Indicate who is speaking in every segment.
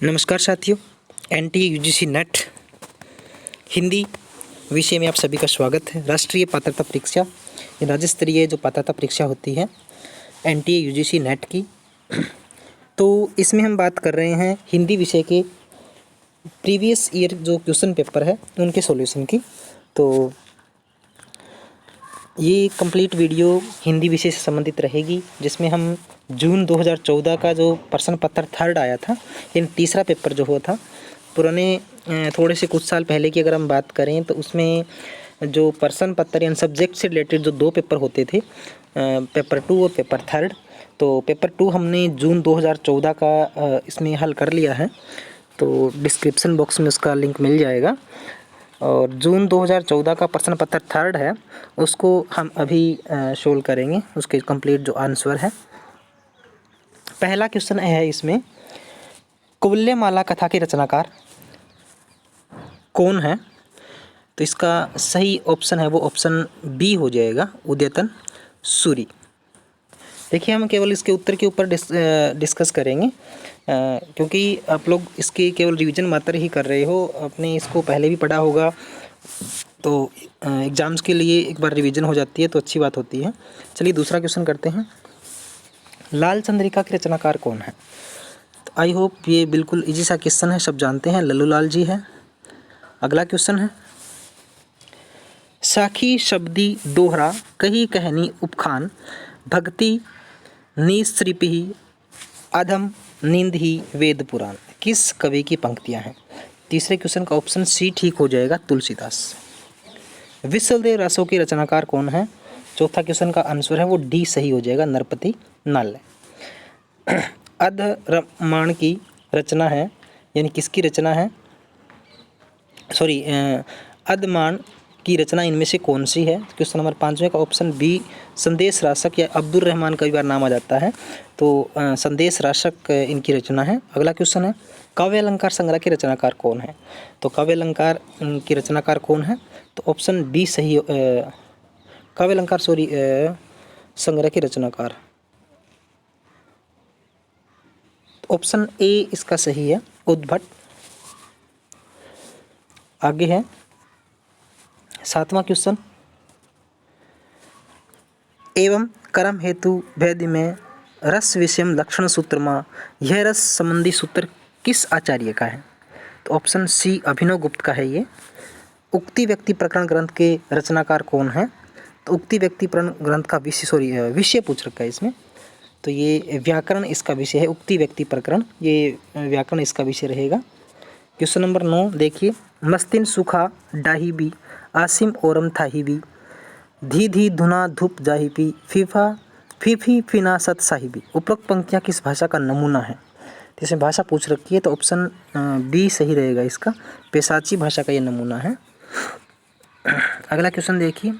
Speaker 1: नमस्कार साथियों, NTA UGC net Hindi विषय में आप सभी का स्वागत है। राष्ट्रीय पात्रता परीक्षा, ये राज्य स्तरीय जो पात्रता परीक्षा होती है एनटीए यूजीसी नेट की, तो इसमें हम बात कर रहे हैं हिंदी विषय के प्रीवियस ईयर जो क्वेश्चन पेपर है उनके सॉल्यूशन की। तो ये कंप्लीट वीडियो हिंदी विषय से संबंधित रहेगी, जिसमें हम जून 2014 का जो प्रश्न पत्र थर्ड आया था, इन तीसरा पेपर जो हुआ था पुराने थोड़े से कुछ साल पहले की अगर हम बात करें तो उसमें जो प्रश्न पत्र यानी सब्जेक्ट से रिलेटेड जो दो पेपर होते थे, पेपर 2 और पेपर थर्ड, तो पेपर 2 हमने जून 2014 का इसमें हल कर लिया है। तो डिस्क्रिप्शन बॉक्स में उसका लिंक मिल जाएगा। और जून 2014 का प्रश्न पत्र थर्ड है, उसको हम अभी सोल्व करेंगे, उसके कंप्लीट जो आंसर है। पहला क्वेश्चन है इसमें, कुवलयमाला कथा के रचनाकार कौन है? तो इसका सही ऑप्शन है वो ऑप्शन बी हो जाएगा, उदयतन सूरि। देखिए, हम केवल इसके उत्तर के ऊपर डिस्कस करेंगे, क्योंकि आप लोग इसके केवल रिवीजन मात्र ही कर रहे हो, आपने इसको पहले भी पढ़ा होगा, तो एग्ज़ाम्स के लिए एक बार रिवीजन हो जाती है तो अच्छी बात होती है। चलिए दूसरा क्वेश्चन करते हैं। लाल चंद्रिका के रचनाकार कौन है? तो आई होप ये बिल्कुल इजी सा क्वेश्चन है, सब जानते हैं, लल्लू लाल जी है। अगला क्वेश्चन है, साखी शब्दी दोहरा कही कहनी उपखान भक्ति निसृपि अधम नींद ही वेद पुराण, किस कवि की पंक्तियां हैं? तीसरे क्वेश्चन का ऑप्शन सी ठीक हो जाएगा, तुलसीदास। विश्वदेव रासो के रचनाकार कौन है? चौथा क्वेश्चन का आंसर है वो डी सही हो जाएगा, नरपति नाल। अधरामाण की रचना है, यानी किसकी रचना है? सॉरी, अधमान की रचना इनमें से कौन सी है? क्वेश्चन नंबर 5 का ऑप्शन बी संदेश राशक या अब्दुल रहमान कई बार नाम आ जाता है, तो संदेश राशक इनकी रचना है। अगला क्वेश्चन है, काव्य अलंकार संग्रह के रचनाकार कौन है? तो काव्य अलंकार की रचनाकार कौन है? तो ऑप्शन बी सही, काव्य अलंकार संग्रह के रचनाकार, ऑप्शन ए इसका सही है, उद्भट। आगे है 7वां क्वेश्चन, एवं कर्म हेतु भेद में रस विषयम लक्षण सूत्र में यह रस संबंधी सूत्र किस आचार्य का है? तो ऑप्शन सी अभिनव गुप्त का है ये। उक्ति व्यक्ति प्रकरण ग्रंथ के रचनाकार कौन है? तो उक्ति व्यक्ति प्रकरण ग्रंथ का विषय पूछ रखा है इसमें, तो ये व्याकरण इसका विषय है, उक्ति व्यक्ति प्रकरण, ये व्याकरण इसका विषय रहेगा। क्वेश्चन नंबर 9 देखिए, मस्तिन सुखा डाहिबी आसिम ओरम थाहिबी धी धी धुना धूप जाहिबी फीफा फीफी फिना सत साहिबी, उपरोक्त पंक्तियाँ किस भाषा का नमूना है? तो इसमें भाषा पूछ रखी है, तो ऑप्शन बी सही रहेगा इसका, पेशाची भाषा का ये नमूना है। अगला क्वेश्चन देखिए,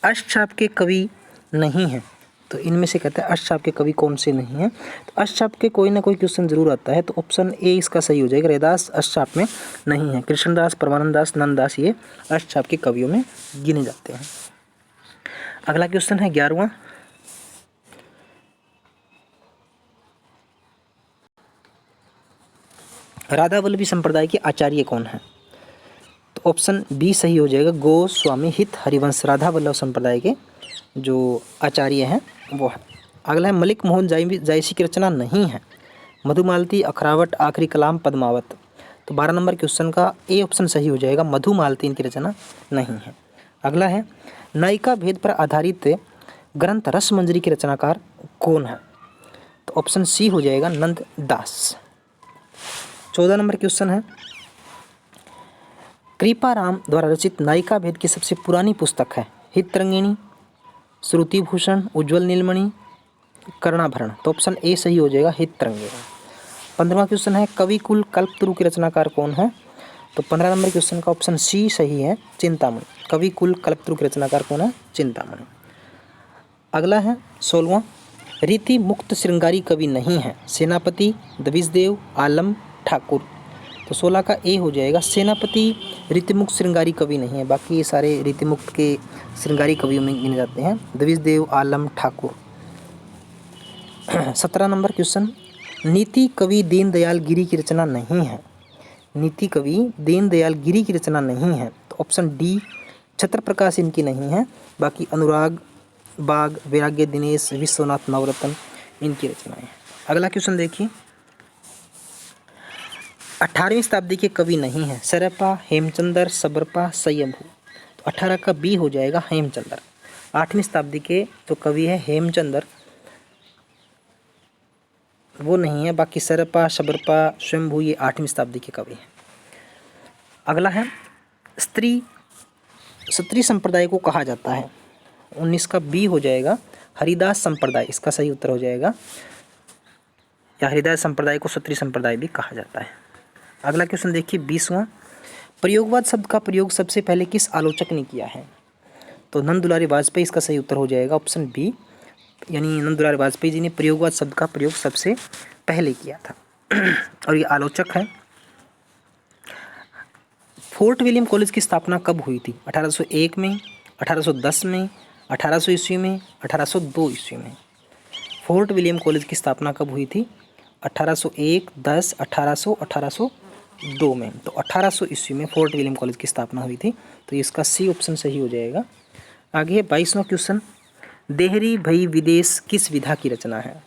Speaker 1: अष्टचाप के कवि नहीं हैं, तो इनमें से कहते हैं अष्टचाप के कवि कौन से नहीं हैं? तो अष्टचाप के कोई ना कोई क्वेश्चन जरूर आता है, तो ऑप्शन ए इसका सही हो जाएगा, रैदास अष्टचाप में नहीं है। कृष्णदास, परमानंद दास, नंददास ये अष्टचाप के कवियों में गिने जाते हैं। अगला क्वेश्चन है 11वां, राधा वल्लभी संप्रदाय के आचार्य कौन है? तो ऑप्शन बी सही हो जाएगा, गोस्वामी हित हरिवंश राधा वल्लभ संप्रदाय के जो आचार्य हैं वो है। अगला है, मलिक मोहन जायसी की रचना नहीं है, मधुमालती, अखरावट, आखिरी कलाम, पद्मावत। तो 12 नंबर क्वेश्चन का ए ऑप्शन सही हो जाएगा, मधुमालती इनकी रचना नहीं है। अगला है, नायिका भेद पर आधारित ग्रंथ रसमंजरी के रचनाकार कौन है? तो ऑप्शन सी हो जाएगा, नंद दास। 14 नंबर क्वेश्चन है, कृपाराम द्वारा रचित नायिका भेद की सबसे पुरानी पुस्तक है हितरंगिणी, श्रुतिभूषण, उज्ज्वल नीलमणि, कर्णाभरण। तो ऑप्शन ए सही हो जाएगा, हितरंगिणी। 15वां क्वेश्चन है, कविकुल कल्पतरु के रचनाकार कौन है? तो 15 नंबर क्वेश्चन का ऑप्शन सी सही है, चिंतामणि। कविकुल कल्पतरु के रचनाकार कौन है? चिंतामणि। अगला है 16वां, रीति मुक्त श्रृंगारी कवि नहीं है, सेनापति, दविशदेव, आलम, ठाकुर। तो 16 का ए हो जाएगा, सेनापति रीतिमुक्त श्रृंगारी कवि नहीं है, बाकी ये सारे रीतिमुक्त के श्रृंगारी कवियों में गिने जाते हैं, दविशदेव, आलम, ठाकुर। 17 नंबर क्वेश्चन, नीति कवि दीनदयाल गिरी की रचना नहीं है। नीति कवि दीनदयाल गिरी की रचना नहीं है, तो ऑप्शन डी छत्रप्रकाश इनकी नहीं है। बाकी अनुराग बाग, वैराग्य दिनेश, विश्वनाथ नवरत्न इनकी रचनाएं हैं। अगला क्वेश्चन देखिए, 18वीं शताब्दी के कवि नहीं हैं। सरपा, हेमचंद्र, सबरपा, स्वयंभू। तो 18 का बी हो जाएगा हेमचंद्र। 8वीं शताब्दी के जो कवि है हेमचंद्र वो नहीं है। बाकी सरपा, सबरपा, स्वयंभू ये 8वीं शताब्दी के कवि हैं। अगला है क्षत्रिय संप्रदाय को कहा जाता है। 19 का बी हो जाएगा हरिदास संप्रदाय, इसका सही उत्तर हो जाएगा, या हरिदास संप्रदाय को क्षत्रिय संप्रदाय भी कहा जाता है। अगला क्वेश्चन देखिए 20वां, प्रयोगवाद शब्द का प्रयोग सबसे पहले किस आलोचक ने किया है? तो नंद दुलारी वाजपेयी इसका सही उत्तर हो जाएगा, ऑप्शन बी, यानी नंद दुलारी वाजपेयी जी ने प्रयोगवाद शब्द का प्रयोग सबसे पहले किया था। और ये आलोचक है। फोर्ट विलियम कॉलेज की स्थापना कब हुई थी? 1801 में, 1810 में, 1800 ईस्वी में, 1802 ईस्वी में। फोर्ट विलियम कॉलेज की स्थापना कब हुई थी? 1801, 10, 1800, 1802 में। तो 1800 ईस्वी में फोर्ट विलियम कॉलेज की स्थापना हुई थी, तो इसका सी ऑप्शन सही हो जाएगा। आगे है 22वां क्वेश्चन, देहरी भई विदेश किस विधा की रचना है?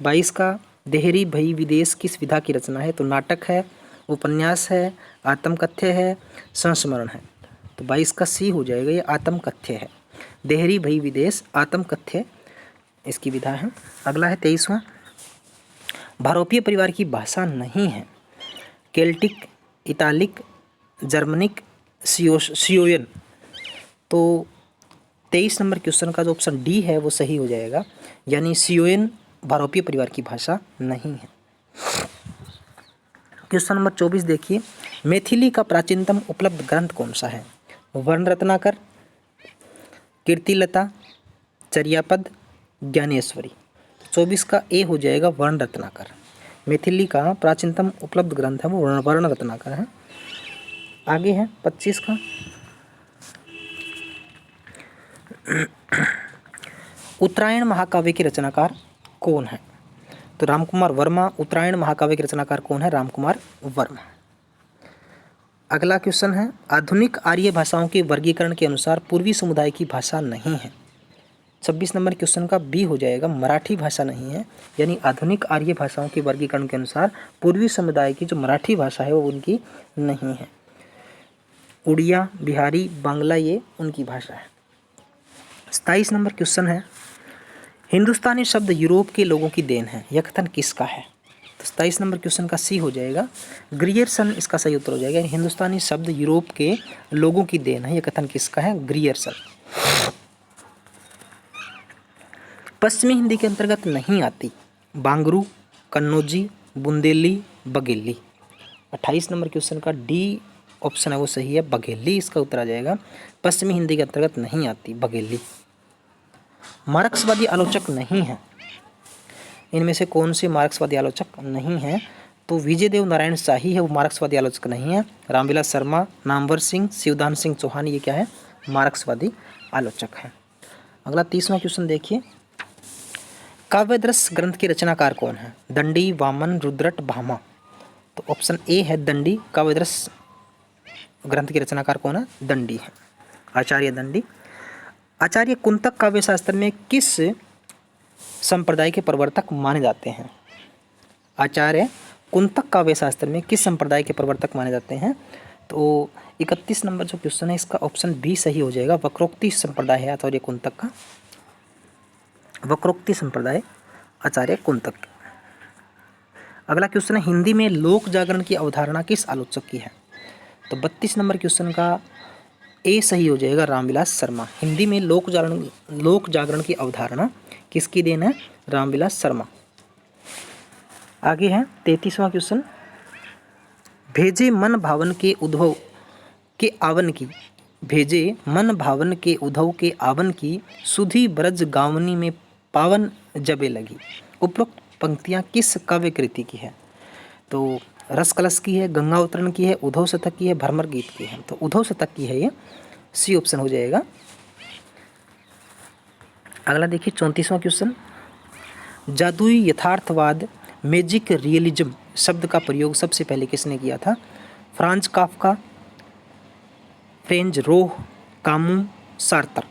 Speaker 1: 22 का देहरी भई विदेश किस विधा की रचना है? तो नाटक है, उपन्यास है, आत्मकथ्य है, संस्मरण है। तो 22 का सी हो जाएगा, ये आत्मकथ्य है। देहरी भई विदेश आत्मकथ्य इसकी विधा है। अगला है 23वां, भारोपीय परिवार की भाषा नहीं है। Celtic, Italic, Germanic, Siouan. तो 23 नंबर क्वेश्चन का जो ऑप्शन डी है वो सही हो जाएगा, यानी सियोयन भारोपीय परिवार की भाषा नहीं है। क्वेश्चन नंबर 24 देखिए, मैथिली का प्राचीनतम उपलब्ध ग्रंथ कौन सा है? वर्ण रत्नाकर, कीर्तिलता, चर्यापद, ज्ञानेश्वरी। 24 का ए हो जाएगा वर्ण रत्नाकर। मैथिली का प्राचीनतम उपलब्ध ग्रंथ है वो वर्ण रत्नाकर है। आगे है 25 का, उत्तरायण महाकाव्य के रचनाकार कौन है? तो रामकुमार वर्मा। उत्तरायण महाकाव्य के रचनाकार कौन है? रामकुमार वर्मा। अगला क्वेश्चन है, आधुनिक आर्य भाषाओं के वर्गीकरण के अनुसार पूर्वी समुदाय की भाषा नहीं है। 26 नंबर क्वेश्चन का बी हो जाएगा, मराठी भाषा नहीं है, यानी आधुनिक आर्य भाषाओं के वर्गीकरण के अनुसार पूर्वी समुदाय की जो मराठी भाषा है वो उनकी नहीं है। उड़िया, बिहारी, बांग्ला ये उनकी भाषा है। 27 नंबर क्वेश्चन है, हिंदुस्तानी शब्द यूरोप के लोगों की देन है, यह कथन किसका है? तो 27 नंबर क्वेश्चन का सी हो जाएगा, ग्रियर्सन इसका सही उत्तर हो जाएगा। हिंदुस्तानी शब्द यूरोप के लोगों की देन है, यह कथन किसका है? ग्रियर्सन। पश्चिमी हिंदी के अंतर्गत नहीं आती, बांगरू, कन्नौजी, बुंदेली, बघेली। 28 नंबर क्वेश्चन का डी ऑप्शन है वो सही है, बघेली इसका उत्तर आ जाएगा। पश्चिमी हिंदी के अंतर्गत नहीं आती, बघेली। मार्क्सवादी आलोचक नहीं है, इनमें से कौन से मार्क्सवादी आलोचक नहीं हैं? तो विजय देव नारायण शाही है वो मार्क्सवादी आलोचक नहीं है। रामविलास शर्मा, नामवर सिंह, शिवदान सिंह चौहान ये क्या है? मार्क्सवादी आलोचक हैं। अगला 30वां क्वेश्चन देखिए, काव्यदृश्य ग्रंथ के रचनाकार कौन है? दंडी, वामन, रुद्रट, भामा। तो ऑप्शन ए है दंडी। काव्यदृश्य ग्रंथ के रचनाकार कौन है? दंडी है, आचार्य दंडी। आचार्य कुंतक काव्य शास्त्र में किस संप्रदाय के प्रवर्तक माने जाते हैं? आचार्य कुंतक काव्य शास्त्र में किस संप्रदाय के प्रवर्तक माने जाते हैं? तो 31 नंबर जो क्वेश्चन है इसका ऑप्शन बी सही हो जाएगा, वक्रोक्ति संप्रदाय है आचार्य कुंतक का, वक्रोक्ति संप्रदाय आचार्य कुंतक। अगला क्वेश्चन है, हिंदी में लोक जागरण की अवधारणा किस आलोचक की है? तो 32 नंबर क्वेश्चन का ए सही हो जाएगा, रामविलास शर्मा। हिंदी में लोक जागरण की अवधारणा किसकी देन है? रामविलास शर्मा। आगे है 33वां क्वेश्चन, भेजे मन भावन के उद्भव के आवन की, भेजे मन भावन के उद्भव के आवन की, सुधी ब्रज गावनी में पावन जबे लगी। उपरोक्त पंक्तियाँ किस काव्य कृति की है? तो रस कलश की है, गंगा उतरण की है, उद्धव शतक की है, भ्रमर गीत की है। तो उद्धव शतक की है, ये सी ऑप्शन हो जाएगा। अगला देखिए 34वां क्वेश्चन, जादुई यथार्थवाद मैजिक रियलिज्म शब्द का प्रयोग सबसे पहले किसने किया था? फ्रांज काफ्का, फ्रेंच रोह, कामू, सार्तर।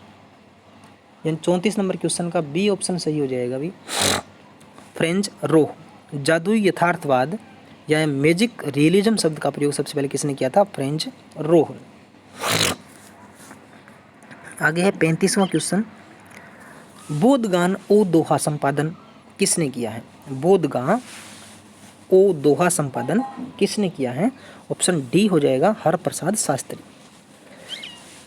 Speaker 1: यानी 34 नंबर क्वेश्चन का बी ऑप्शन सही हो जाएगा अभी। फ्रेंच रोह। जादुई यथार्थवाद या मैजिक रियलिज्म शब्द का प्रयोग सबसे पहले किसने किया था? फ्रेंच रोह। आगे है 35वां क्वेश्चन, बोधगान ओ दोहा संपादन किसने किया है? बोधगान ओ दोहा संपादन किसने किया है? ऑप्शन डी हो जाएगा, हरप्रसाद शास्त्री।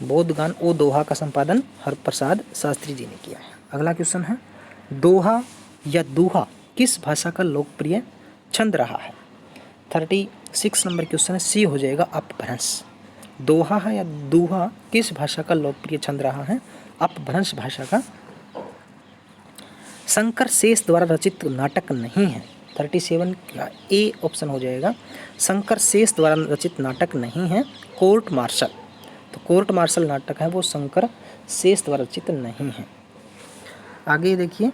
Speaker 1: बोधगान ओ दोहा का संपादन हरप्रसाद शास्त्री जी ने किया है। अगला क्वेश्चन है, दोहा या दूहा किस भाषा का लोकप्रिय छंद रहा है? 36 नंबर क्वेश्चन है, सी हो जाएगा अपभ्रंश। दोहा है या दूहा किस भाषा का लोकप्रिय छंद रहा है? अपभ्रंश भाषा का। शंकर शेष द्वारा रचित नाटक नहीं है। 37 ए ऑप्शन हो जाएगा, शंकर शेष द्वारा रचित नाटक नहीं है, कोर्ट मार्शल। तो कोर्ट मार्शल नाटक है वो शंकर शेष द्वारा रचित नहीं है। आगे देखिए,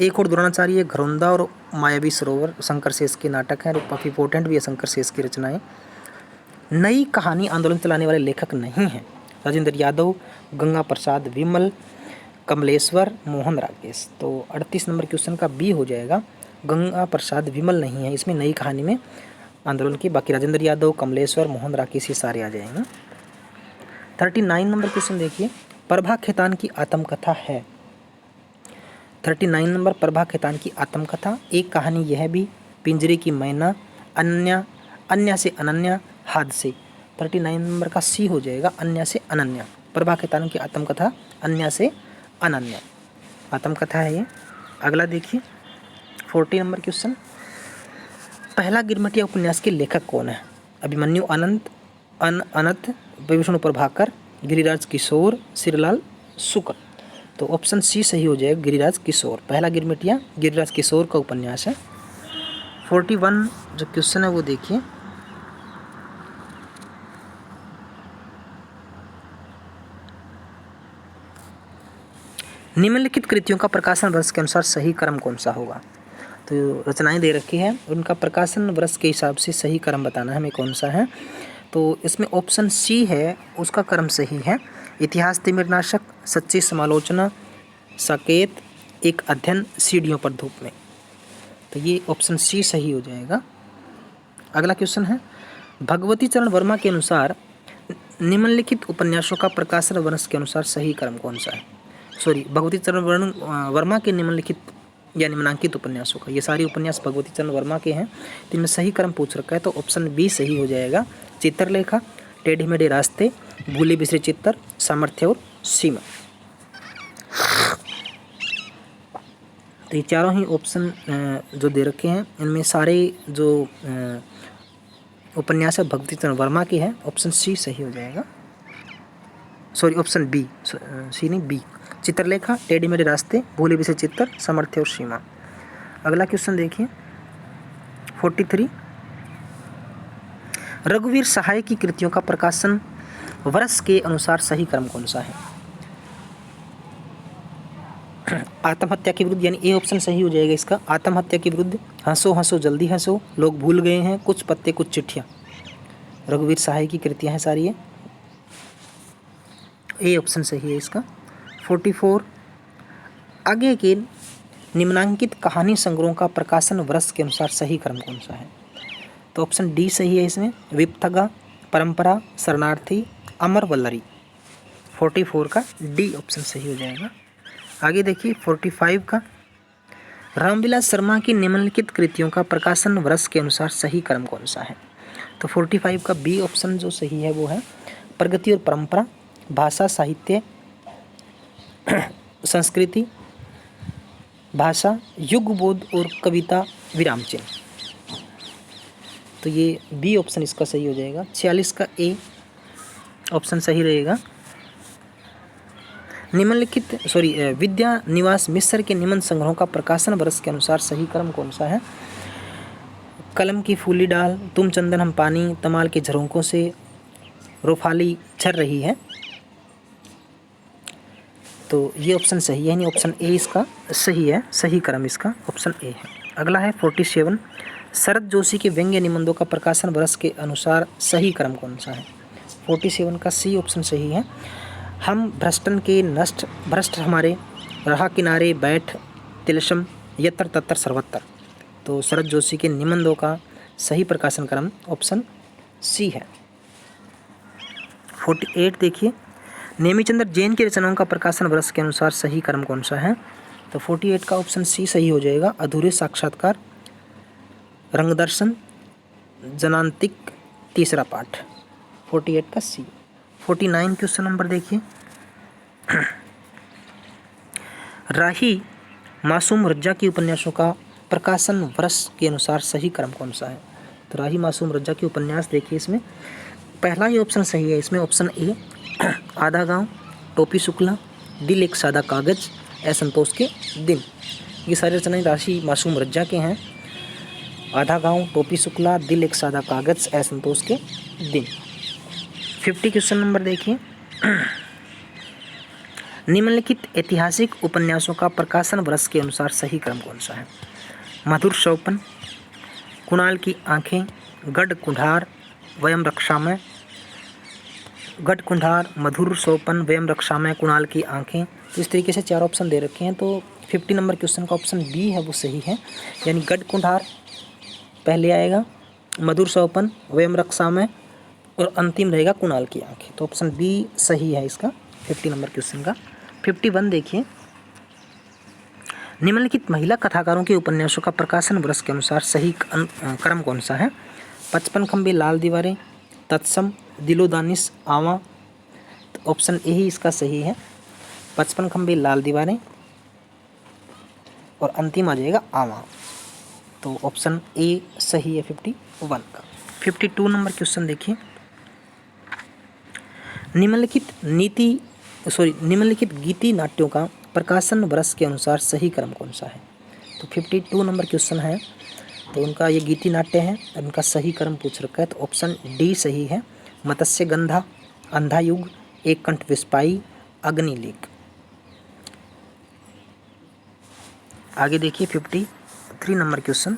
Speaker 1: एक और द्रोणाचार्य, घरौंदा और मायावी सरोवर शंकर शेष के नाटक हैं, काफ़ी इंपॉर्टेंट भी है शंकर शेष की रचनाएं। नई कहानी आंदोलन चलाने वाले लेखक नहीं हैं। राजेंद्र यादव, गंगा प्रसाद विमल, कमलेश्वर, मोहन राकेश। तो 38 नंबर क्वेश्चन का बी हो जाएगा, गंगा प्रसाद विमल नहीं है इसमें नई कहानी में आंदोलन की। बाकी राजेंद्र यादव, कमलेश्वर, मोहन राकेश ये सारे आ जाएंगे। 39 नंबर क्वेश्चन देखिए, प्रभा खेतान की आत्मकथा है। 39 नंबर, प्रभा खेतान की आत्मकथा। एक कहानी यह भी, पिंजरे की मैना, अन्य, अन्य से अनन्या, हाथ से। 39 नंबर का सी हो जाएगा, अन्य से अनन्या। प्रभा खेतान की आत्मकथा अन्य से अनन्या आत्मकथा है ये। अगला देखिए 40 नंबर क्वेश्चन, पहला गिरमिटिया उपन्यास के लेखक कौन है? अभिमन्यु अनंत, विष्णु प्रभाकर, गिरिराज किशोर, श्रीलाल शुक्ल। तो ऑप्शन सी सही हो जाएगा, गिरिराज किशोर। पहला गिरमिटिया गिरिराज किशोर का उपन्यास है। 41 जो क्वेश्चन है वो देखिए, निम्नलिखित कृतियों का प्रकाशन वर्ष के अनुसार सही क्रम कौन सा होगा? तो रचनाएं दे रखी है, उनका प्रकाशन वर्ष के हिसाब से सही क्रम बताना है हमें कौन सा है। तो इसमें ऑप्शन सी है, उसका क्रम सही है। इतिहास तिमिरनाशक, सच्ची समालोचना, साकेत, एक अध्ययन, सीढ़ियों पर धूप में। तो ये ऑप्शन सी सही हो जाएगा। अगला क्वेश्चन है, भगवती चरण वर्मा के अनुसार निम्नलिखित उपन्यासों का प्रकाशन वर्ष के अनुसार सही क्रम कौन सा है? भगवती चरण वर्मा के निम्नलिखित या निम्नांकित उपन्यासों का, ये सारे उपन्यास भगवती चरण वर्मा के हैं, तो इनमें सही क्रम पूछ रखा है। तो ऑप्शन बी सही हो जाएगा, चित्रलेखा, टेढ़े मेढ़े रास्ते, भूले बिसरे चित्तर, सामर्थ्य और सीमा। तो ये चारों ही ऑप्शन जो दे रखे हैं, इनमें सारे जो उपन्यास है भगवती चरण वर्मा के हैं। ऑप्शन सी सही हो जाएगा, ऑप्शन बी, सी नहीं बी, चित्रलेखा, टेढ़े मेढ़े रास्ते, भूले बिसरे चित्तर, सामर्थ्य और सीमा। अगला क्वेश्चन देखिए 43, रघुवीर सहाय की कृतियों का प्रकाशन वर्ष के अनुसार सही क्रम कौन सा है? आत्महत्या के विरुद्ध, यानी ए ऑप्शन सही हो जाएगा इसका, आत्महत्या के विरुद्ध, हंसो हंसो जल्दी हंसो, लोग भूल गए हैं, कुछ पत्ते कुछ चिट्ठियाँ। रघुवीर सहाय की कृतियाँ हैं सारी ये, ए ऑप्शन सही है इसका। 44, आगे के निम्नांकित कहानी संग्रहों का प्रकाशन वर्ष के अनुसार सही क्रम कौन सा है? तो ऑप्शन डी सही है इसमें, विपथगा, परंपरा, शरणार्थी, अमर वल्लरी। 44 का डी ऑप्शन सही हो जाएगा। आगे देखिए 45 का, रामविलास शर्मा की निम्नलिखित कृतियों का प्रकाशन वर्ष के अनुसार सही क्रम कौन सा है? तो 45 का बी ऑप्शन जो सही है वो है, प्रगति और परंपरा, भाषा साहित्य संस्कृति, भाषा, युग बोध और कविता विराम चिन्ह। तो ये बी ऑप्शन इसका सही हो जाएगा। 46 का ए ऑप्शन सही रहेगा। निम्नलिखित विद्या निवास मिस्र के निम्न संग्रहों का प्रकाशन वर्ष के अनुसार सही क्रम कौन सा है? कलम की फूली डाल, तुम चंदन हम पानी, तमाल के झरोकों से रोफाली झर रही है। तो ये ऑप्शन सही है, यानी ऑप्शन ए इसका सही है, सही क्रम इसका ऑप्शन ए है। अगला है 47, शरद जोशी के व्यंग्य निबंधों का प्रकाशन वर्ष के अनुसार सही क्रम कौन सा है? 47 का सी ऑप्शन सही है। हम भ्रष्टन के नष्ट, भ्रष्ट हमारे, रहा किनारे बैठ, तिलस्म, यत्र तत्र सर्वत्र। तो शरद जोशी के निबंधों का सही प्रकाशन क्रम ऑप्शन सी है। 48 देखिए, नेमीचंद्र जैन की रचनाओं का प्रकाशन वर्ष के अनुसार सही क्रम कौन सा है? तो 48 का ऑप्शन सी सही हो जाएगा। अधूरे साक्षात्कार, रंगदर्शन, जनांतिक, तीसरा पाठ। 48 का सी। 49 क्वेश्चन नंबर देखिए, राही मासूम रज्जा की उपन्यासों का प्रकाशन वर्ष के अनुसार सही क्रम कौन सा है? तो राही मासूम रज्जा की उपन्यास देखिए, इसमें पहला ही ऑप्शन सही है। इसमें ऑप्शन ए, आधा गांव, टोपी शुक्ला, दिल एक सादा कागज, असंतोष के दिन। ये सारी रचनाएं राही मासूम रज्जा के हैं। आधा गांव, टोपी शुक्ला, दिल एक सादा कागज, असंतोष के दिन। 50 क्वेश्चन नंबर देखिए, निम्नलिखित ऐतिहासिक उपन्यासों का प्रकाशन वर्ष के अनुसार सही क्रम कौन सा है? मधुर शौपन, कुणाल की आंखें, गढ़ कुंठार, वयम रक्षामय, गढ़ कुंठार, मधुर शौपन, वयम रक्षामय, कुणाल की आंखें। तो इस तरीके से 4 ऑप्शन दे रखे हैं। तो 50 नंबर क्वेश्चन का ऑप्शन बी है वो सही है, यानी गढ़ कुंठार पहले आएगा, मधुर शौपन, वयम रक्षामय और अंतिम रहेगा कुणाल की आंखें। तो ऑप्शन बी सही है इसका 50 नंबर क्वेश्चन का। 51 देखिए, निम्नलिखित महिला कथाकारों के उपन्यासों का प्रकाशन वर्ष के अनुसार सही क्रम कौन सा है? 55 खंबे, लाल दीवारें, तत्सम, दिलो दानिश, आवा। तो ऑप्शन ए ही इसका सही है, 55 खंबे, लाल दीवारें और अंतिम आ जाएगा आवा। तो ऑप्शन ए सही है 51 का। 52 नंबर क्वेश्चन देखिए, निम्नलिखित गीति नाट्यों का प्रकाशन वर्ष के अनुसार सही क्रम कौन सा है? तो 52 नंबर क्वेश्चन है, तो उनका ये गीति नाट्य है, उनका सही क्रम पूछ रखा है। तो ऑप्शन डी सही है, मत्स्य गंधा, अंधा युग, एक कंठ विस्पाई, अग्निलेख। आगे देखिए 53 नंबर क्वेश्चन,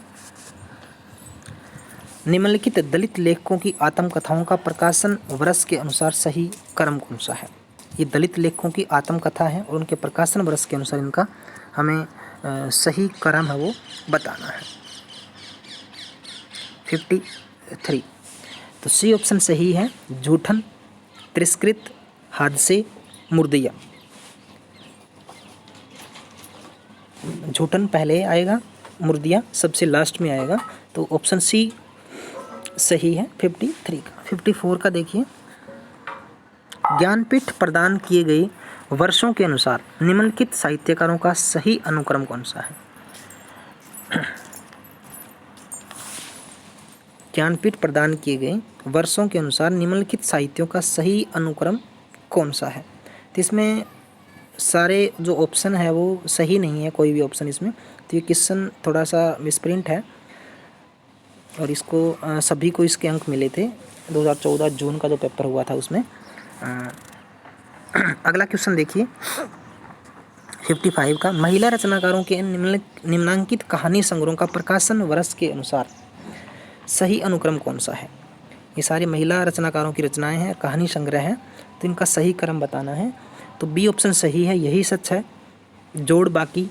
Speaker 1: निम्नलिखित दलित लेखकों की आत्मकथाओं का प्रकाशन वर्ष के अनुसार सही क्रम कौन सा है? ये दलित लेखकों की आत्मकथा है और उनके प्रकाशन वर्ष के अनुसार इनका हमें सही क्रम है वो बताना है। 53, तो सी ऑप्शन सही है, जूठन, तिरस्कृत, हादसे, मुर्दिया। झूठन पहले आएगा, मुर्दिया सबसे लास्ट में आएगा। तो ऑप्शन सी सही है 53 का। 54 का देखिए, ज्ञानपीठ प्रदान किए गए वर्षों के अनुसार निम्नलिखित साहित्यकारों का सही अनुक्रम कौन सा है? ज्ञानपीठ प्रदान किए गए वर्षों के अनुसार निम्नलिखित साहित्यों का सही अनुक्रम कौन सा है? तो इसमें सारे जो ऑप्शन है वो सही नहीं है, कोई भी ऑप्शन इसमें। तो ये क्वेश्चन थोड़ा सा मिसप्रिंट है और इसको सभी को इसके अंक मिले थे 2014 जून का जो पेपर हुआ था उसमें। अगला क्वेश्चन देखिए 55 का, महिला रचनाकारों के निम्नांकित कहानी संग्रहों का प्रकाशन वर्ष के अनुसार सही अनुक्रम कौन सा है? ये सारी महिला रचनाकारों की रचनाएं हैं, कहानी संग्रह है, तो इनका सही क्रम बताना है। तो बी ऑप्शन सही है, यही सच है, जोड़ बाकी,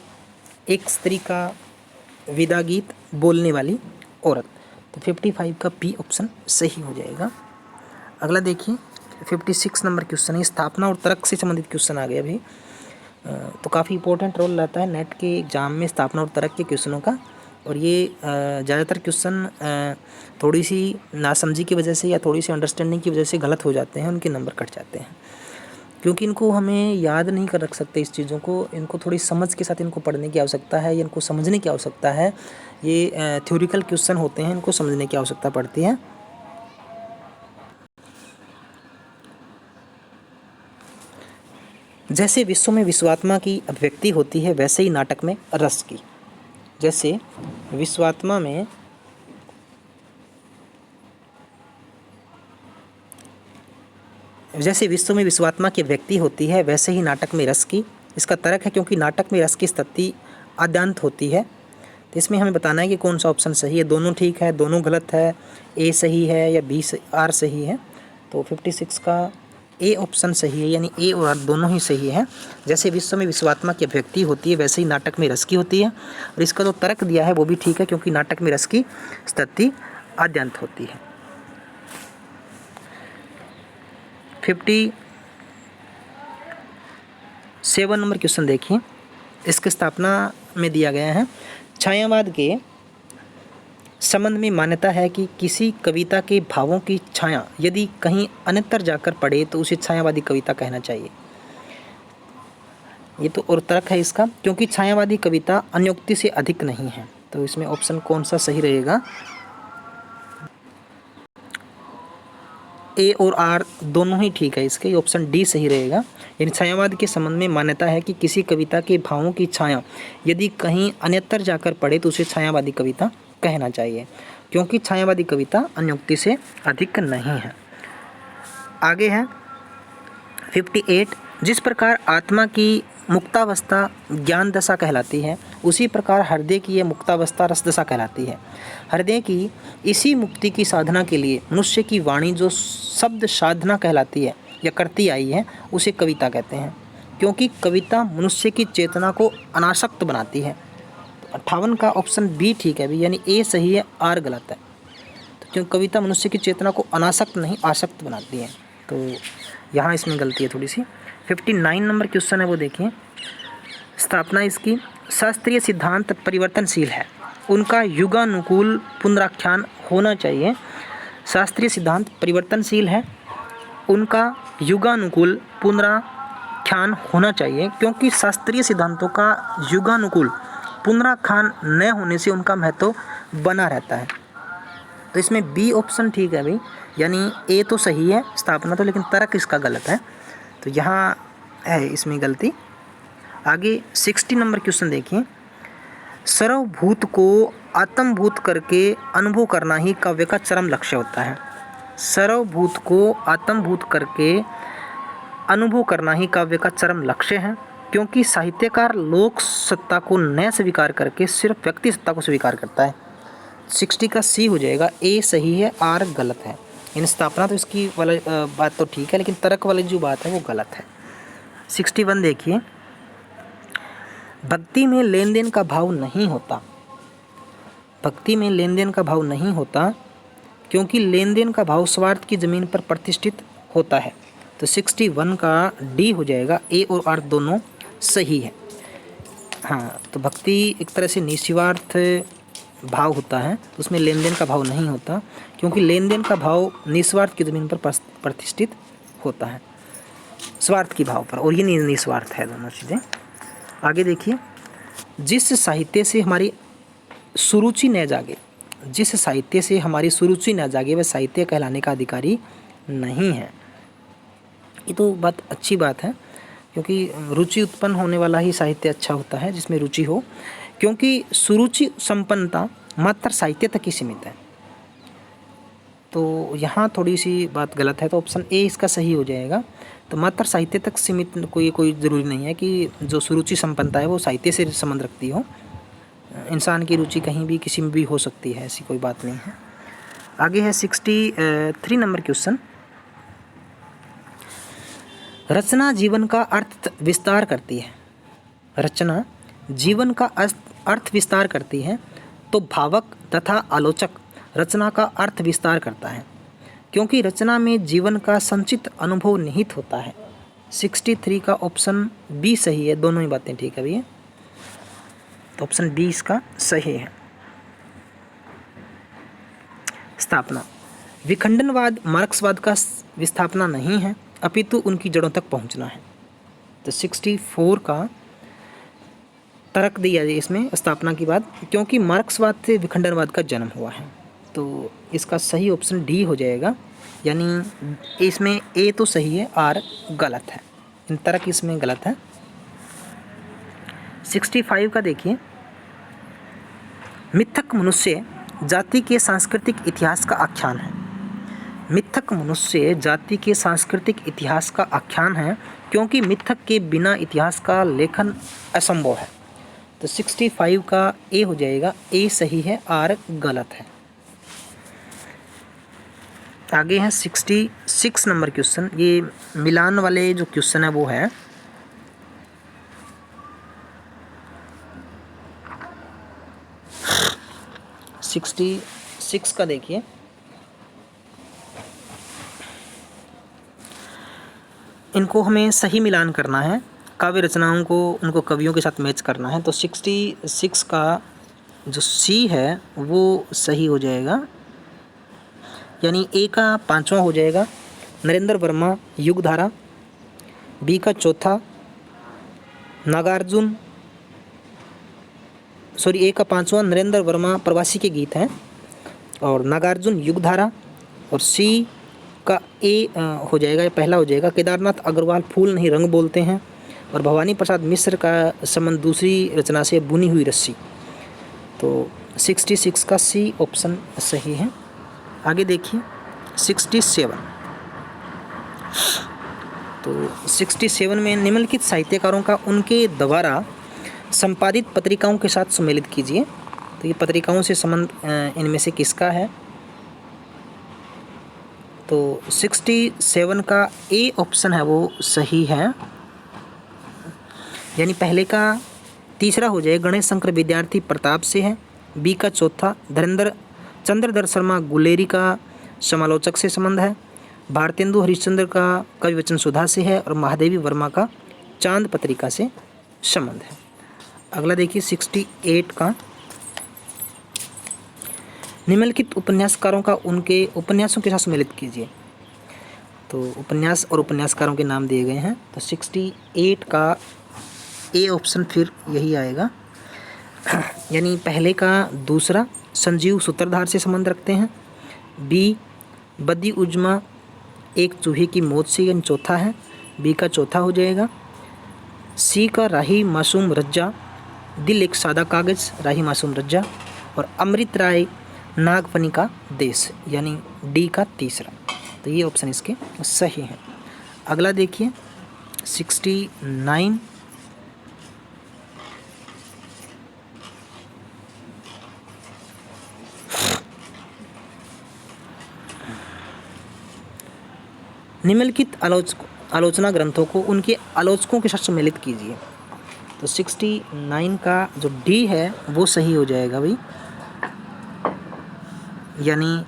Speaker 1: एक स्त्री का विदा गीत, बोलने वाली औरत। तो 55 का बी ऑप्शन सही हो जाएगा। अगला देखिए 56 नंबर क्वेश्चन है, स्थापना और तर्क से संबंधित क्वेश्चन आ गया अभी। तो काफ़ी इंपॉर्टेंट रोल रहता है नेट के एग्जाम में स्थापना और तर्क के क्वेश्चनों का। और ये ज़्यादातर क्वेश्चन थोड़ी सी नासमझी की वजह से या थोड़ी सी अंडरस्टैंडिंग की वजह से गलत हो जाते हैं, उनके नंबर कट जाते हैं, क्योंकि इनको हमें याद नहीं कर रख सकते इस चीज़ों को। इनको थोड़ी समझ के साथ इनको पढ़ने की आवश्यकता है, इनको समझने की आवश्यकता है। ये थ्योरिकल क्वेश्चन होते हैं, इनको समझने की आवश्यकता पड़ती है। जैसे विश्व में विश्वात्मा की अभिव्यक्ति होती है, वैसे ही नाटक में रस की। जैसे विश्व में विश्वात्मा की व्यक्ति होती है, वैसे ही नाटक में रस की। इसका तर्क है क्योंकि नाटक में रस की स्थिति आद्यंत होती है, तो इसमें हमें बताना है कि कौन सा ऑप्शन सही है। दोनों ठीक है, दोनों गलत है, ए सही है या बी आर सही है। तो 56 का ए ऑप्शन सही है, यानी ए और आर दोनों ही सही है। जैसे विश्व में विश्वात्मा की अभिव्यक्ति होती है वैसे ही नाटक में रस की होती है। और इसका जो तर्क दिया है वो भी ठीक है, क्योंकि नाटक में रस की स्थिति आद्यंत होती है। 57 नंबर क्वेश्चन देखिए। इसकी स्थापना में दिया गया है, छायावाद के संबंध में मान्यता है कि किसी कविता के भावों की छाया यदि कहीं अन्यत्र जाकर पड़े तो उसे छायावादी कविता कहना चाहिए। ये तो और तर्क है इसका, क्योंकि छायावादी कविता अन्योक्ति से अधिक नहीं है। तो इसमें ऑप्शन कौन सा सही रहेगा? ए और आर दोनों ही ठीक है इसके, ऑप्शन डी सही रहेगा। यानी छायावाद के संबंध में मान्यता है कि किसी कविता के भावों की छाया यदि कहीं अन्यत्र जाकर पड़े तो उसे छायावादी कविता कहना चाहिए, क्योंकि छायावादी कविता अन्योक्ति से अधिक नहीं है। आगे है 58। जिस प्रकार आत्मा की मुक्तावस्था ज्ञान दशा कहलाती है, उसी प्रकार हृदय की यह मुक्तावस्था रस दशा कहलाती है। हृदय की इसी मुक्ति की साधना के लिए मनुष्य की वाणी जो शब्द साधना कहलाती है या करती आई है, उसे कविता कहते हैं, क्योंकि कविता मनुष्य की चेतना को अनासक्त बनाती है। 58 का ऑप्शन बी ठीक है भी, यानी ए सही है, आर गलत है। तो क्यों कविता मनुष्य की चेतना को अनासक्त नहीं आसक्त बनाती है, तो यहाँ इसमें गलती है थोड़ी सी। 59 नंबर क्वेश्चन है वो देखिए। स्थापना इसकी, शास्त्रीय सिद्धांत परिवर्तनशील है, उनका युगानुकूल पुनराख्यान होना चाहिए। शास्त्रीय सिद्धांत परिवर्तनशील है, उनका युगानुकूल पुनराख्यान होना चाहिए, क्योंकि शास्त्रीय सिद्धांतों का युगानुकूल पुनराख्यान न होने से उनका महत्व बना रहता है। तो इसमें बी ऑप्शन ठीक है भाई, यानी ए तो सही है स्थापना तो, लेकिन तर्क इसका गलत है, तो यहाँ है इसमें गलती। आगे 60 नंबर क्वेश्चन देखिए। सर्वभूत को आत्मभूत करके अनुभव करना ही काव्य का चरम लक्ष्य होता है। सर्वभूत को आत्मभूत करके अनुभव करना ही काव्य का चरम लक्ष्य है, क्योंकि साहित्यकार लोक सत्ता को न स्वीकार करके सिर्फ व्यक्ति सत्ता को स्वीकार करता है। 60 का सी हो जाएगा, ए सही है, आर गलत है। इन स्थापना तो इसकी वाला बात तो ठीक है, लेकिन तर्क वाली जो बात है वो गलत है। 61 देखिए। भक्ति में लेन देन का भाव नहीं होता। भक्ति में लेन देन का भाव नहीं होता, क्योंकि लेन देन का भाव स्वार्थ की ज़मीन पर प्रतिष्ठित होता है। तो 61 का डी हो जाएगा, ए और आर दोनों सही है। हाँ, तो भक्ति एक तरह से निस्वार्थ भाव होता है, तो उसमें लेन देन का भाव नहीं होता, क्योंकि लेन देन का भाव निस्वार्थ की ज़मीन पर प्रतिष्ठित होता है, स्वार्थ की भाव पर, और ये निस्वार्थ है दोनों चीज़ें। आगे देखिए। जिस साहित्य से हमारी सुरुचि न जागे, जिस साहित्य से हमारी सुरुचि न जागे वह साहित्य कहलाने का अधिकारी नहीं है। ये तो बात अच्छी बात है, क्योंकि रुचि उत्पन्न होने वाला ही साहित्य अच्छा होता है, जिसमें रुचि हो, क्योंकि सुरुचि संपन्नता मात्र साहित्य तक ही सीमित है। तो यहाँ थोड़ी सी बात गलत है, तो ऑप्शन ए इसका सही हो जाएगा। तो मात्र साहित्य तक सीमित कोई ज़रूरी नहीं है कि जो सुरुचि संपन्नता है वो साहित्य से संबंध रखती हो। इंसान की रुचि कहीं भी किसी में भी हो सकती है, ऐसी कोई बात नहीं है। आगे है 63 नंबर क्वेश्चन। रचना जीवन का अर्थ विस्तार करती है। रचना जीवन का अर्थ विस्तार करती है, तो भावक तथा आलोचक रचना का अर्थ विस्तार करता है, क्योंकि रचना में जीवन का संचित अनुभव निहित होता है। 63 का ऑप्शन बी सही है, दोनों ही बातें ठीक है भैया, तो ऑप्शन बी इसका सही है। स्थापना विखंडनवाद मार्क्सवाद का विस्थापना नहीं है, अपितु उनकी जड़ों तक पहुंचना है। तो 64 का तर्क दिया जाए इसमें स्थापना की बात, क्योंकि मार्क्सवाद से विखंडनवाद का जन्म हुआ है, तो इसका सही ऑप्शन डी हो जाएगा, यानी इसमें ए तो सही है, आर गलत है, इन तर्क इसमें गलत है। 65 का देखिए। मिथक मनुष्य जाति के सांस्कृतिक इतिहास का आख्यान है। मिथक मनुष्य जाति के सांस्कृतिक इतिहास का आख्यान है, क्योंकि मिथक के बिना इतिहास का लेखन असंभव है। तो 65 का ए हो जाएगा, ए सही है, आर गलत है। आगे है 66 नंबर क्वेश्चन। ये मिलान वाले जो क्वेश्चन है वो है 66 का। देखिए, इनको हमें सही मिलान करना है, काव्य रचनाओं को उनको कवियों के साथ मैच करना है। तो 66 का जो सी है वो सही हो जाएगा, यानी ए का 5वां हो जाएगा नरेंद्र वर्मा युगधारा, बी का चौथा नागार्जुन, ए का 5वां नरेंद्र वर्मा प्रवासी के गीत हैं और नागार्जुन युगधारा, और सी का ए हो जाएगा, पहला हो जाएगा केदारनाथ अग्रवाल फूल नहीं रंग बोलते हैं, और भवानी प्रसाद मिश्र का संबंध दूसरी रचना से बुनी हुई रस्सी। तो 66 का सी ऑप्शन सही है। आगे देखिए 67। तो 67 में निम्नलिखित साहित्यकारों का उनके द्वारा संपादित पत्रिकाओं के साथ सम्मिलित कीजिए। तो ये पत्रिकाओं से संबंध इनमें से किसका है? तो 67 का ए ऑप्शन है वो सही है, यानी पहले का तीसरा हो जाए गणेश शंकर विद्यार्थी प्रताप से है, बी का चौथा चंद्रधर शर्मा गुलेरी का समालोचक से संबंध है, भारतेंदु हरिश्चंद्र का कवि वचन सुधा से है, और महादेवी वर्मा का चांद पत्रिका से संबंध है। अगला देखिए 68 का, निम्नलिखित उपन्यासकारों का उनके उपन्यासों के साथ सम्मिलित कीजिए। तो उपन्यास और उपन्यासकारों के नाम दिए गए हैं। तो 68 का ए ऑप्शन फिर यही आएगा, यानी पहले का दूसरा संजीव सूत्रधार से संबंध रखते हैं, बी बदी उजमा एक चूहे की मौत से, यानी चौथा है, बी का चौथा हो जाएगा, सी का राही मासूम रज्जा दिल एक सादा कागज़ राही मासूम रज्जा, और अमृत राय नागफनी का देश, यानी डी का तीसरा। तो ये ऑप्शन इसके सही है। अगला देखिए 69। निम्नलिखित आलोचना ग्रंथों को उनके आलोचकों के साथ सम्मिलित कीजिए। तो 69 का जो डी है वो सही हो जाएगा भाई, यानी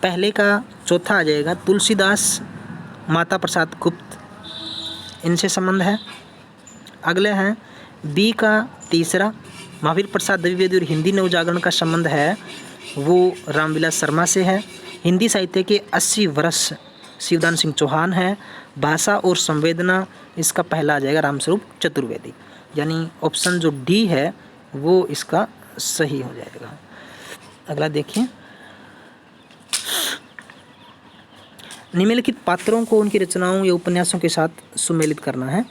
Speaker 1: पहले का चौथा आ जाएगा तुलसीदास माता प्रसाद गुप्त, इनसे संबंध है। अगले हैं बी का तीसरा महावीर प्रसाद द्विवेदी और हिंदी नवजागरण का संबंध है वो रामविलास शर्मा से है। हिंदी साहित्य के 80 वर्ष शिवदान सिंह चौहान है। भाषा और संवेदना इसका पहला आ जाएगा रामस्वरूप चतुर्वेदी, यानी ऑप्शन जो डी है वो इसका सही हो जाएगा। अगला देखिए, निम्नलिखित पात्रों को उनकी रचनाओं या उपन्यासों के साथ सुमेलित करना है।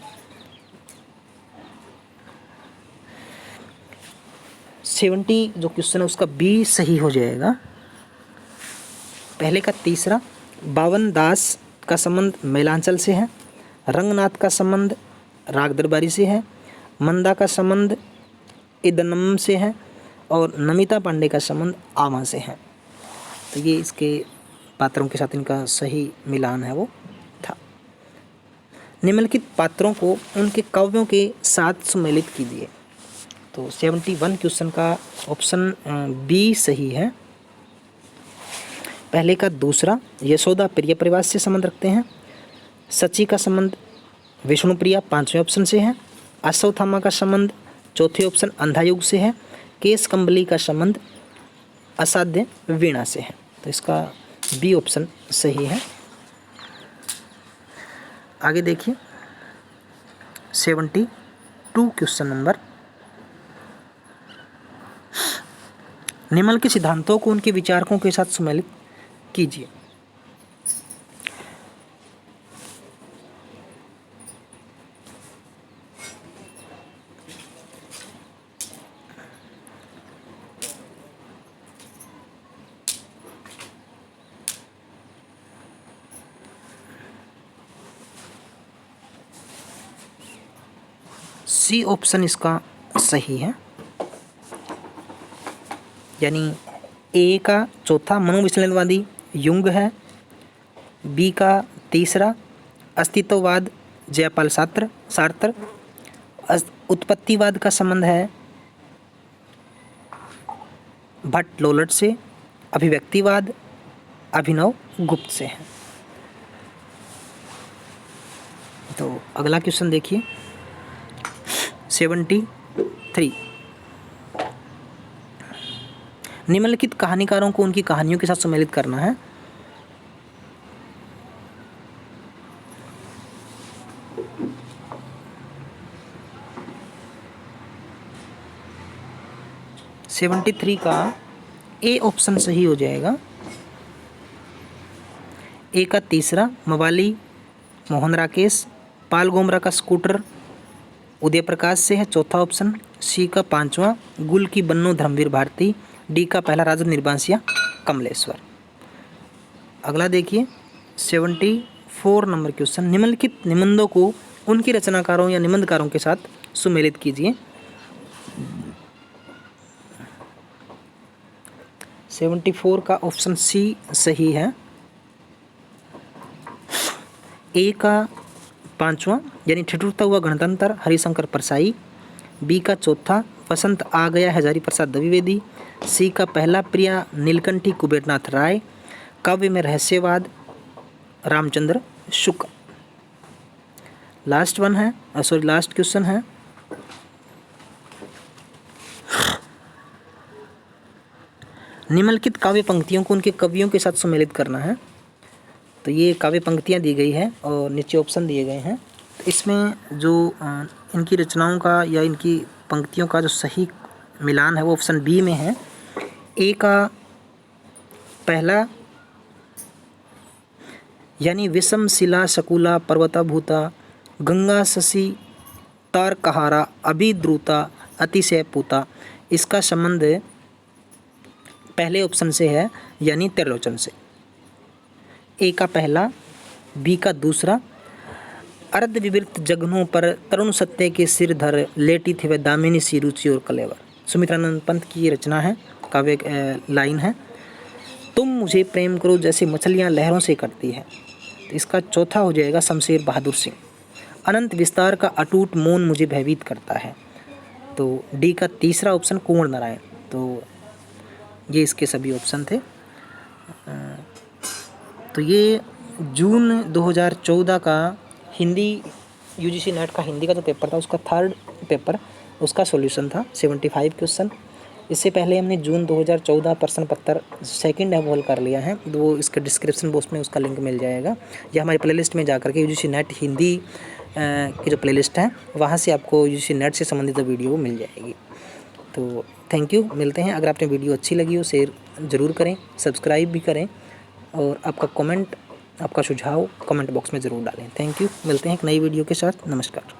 Speaker 1: 70 जो क्वेश्चन है उसका बी सही हो जाएगा। पहले का तीसरा बावन दास का संबंध मेलांचल से है, रंगनाथ का संबंध राग दरबारी से है, मंदा का संबंध इदनम से है, और नमिता पांडे का संबंध आमा से है। तो ये इसके पात्रों के साथ इनका सही मिलान है वो था। निम्नलिखित पात्रों को उनके काव्यों के साथ सम्मिलित कीजिए। तो 71 क्वेश्चन का ऑप्शन बी सही है। पहले का दूसरा यशोदा प्रिय परिवार से संबंध रखते हैं, सची का संबंध विष्णुप्रिया 5वें ऑप्शन से है, अश्वत्थामा का संबंध चौथे ऑप्शन अंधायुग से है, केश कंबली का संबंध असाध्य वीणा से है। तो इसका बी ऑप्शन सही है। आगे देखिए 72 क्वेश्चन नंबर, निम्न के सिद्धांतों को उनके विचारकों के साथ सम्मिलित कीजिए। सी ऑप्शन इसका सही है। यानी ए का चौथा मनोविश्लेषणवादी युंग है, बी का तीसरा अस्तित्ववाद जयपाल सार्त्र, उत्पत्तिवाद का संबंध है भट्ट लोलट से, अभिव्यक्तिवाद अभिनव गुप्त से है। तो अगला क्वेश्चन देखिए 73। निम्नलिखित कहानीकारों को उनकी कहानियों के साथ सम्मिलित करना है। सेवेंटी थ्री का ए ऑप्शन सही हो जाएगा। ए का तीसरा मवाली मोहन राकेश, पाल गोमरा का स्कूटर उदय प्रकाश से है चौथा ऑप्शन। सी का पांचवा गुल की बन्नो धर्मवीर भारती, डी का पहला राजन निर्बांसिया कमलेश्वर। अगला देखिए 74 नंबर क्वेश्चन, निम्नलिखित निबंधों को उनके रचनाकारों या निबंधकारों के साथ सुमेलित कीजिए। 74 का ऑप्शन सी सही है। ए का पांचवा यानी ठिठुरता हुआ गणतंत्र हरिशंकर परसाई, बी का चौथा वसंत आ गया है हजारी प्रसाद द्विवेदी, सी का पहला प्रिया नीलकंठी कुबेरनाथ राय, काव्य में रहस्यवाद रामचंद्र शुक्ल। लास्ट क्वेश्चन है निम्नलिखित काव्य पंक्तियों को उनके कवियों के साथ सम्मिलित करना है। तो ये काव्य पंक्तियाँ दी गई है और नीचे ऑप्शन दिए गए हैं। तो इसमें जो इनकी रचनाओं का या इनकी पंक्तियों का जो सही मिलान है वो ऑप्शन बी में है। ए का पहला यानी विषम शिला शकुला पर्वताभूता गंगा शशि तारकहारा अभिद्रुता अतिशय पूता, इसका संबंध पहले ऑप्शन से है यानी त्रिलोचन से। ए का पहला, बी का दूसरा अर्ध विवृत जगनों पर तरुण सत्य के सिर धर लेटी थे वह दामिनी सी रुचि और कलेवर। सुमित्रानंद पंत की ये रचना है, काव्य लाइन है। तुम मुझे प्रेम करो जैसे मछलियाँ लहरों से करती है। तो इसका चौथा हो जाएगा शमशेर बहादुर सिंह। अनंत विस्तार का अटूट मौन मुझे भयभीत करता है। तो डी का तीसरा ऑप्शन कुंवर नारायण। तो ये इसके सभी ऑप्शन थे। तो ये जून 2014 का हिंदी यूजीसी नेट का हिंदी का जो पेपर था उसका थर्ड पेपर उसका सॉल्यूशन था 75 क्वेश्चन। इससे पहले हमने जून 2014 प्रश्न पत्र सेकंड है वो हल कर लिया है। तो वो इसके डिस्क्रिप्शन बॉक्स में उसका लिंक मिल जाएगा, या हमारे प्लेलिस्ट में जाकर के यूजीसी नेट हिंदी की जो प्लेलिस्ट है वहाँ से आपको यूजीसी नेट से संबंधित वीडियो मिल जाएगी। तो थैंक यू, मिलते हैं। अगर आपने वीडियो अच्छी लगी हो शेयर ज़रूर करें, सब्सक्राइब भी करें और आपका कमेंट, आपका सुझाव कमेंट बॉक्स में ज़रूर डालें। थैंक यू, मिलते हैं एक नई वीडियो के साथ। नमस्कार।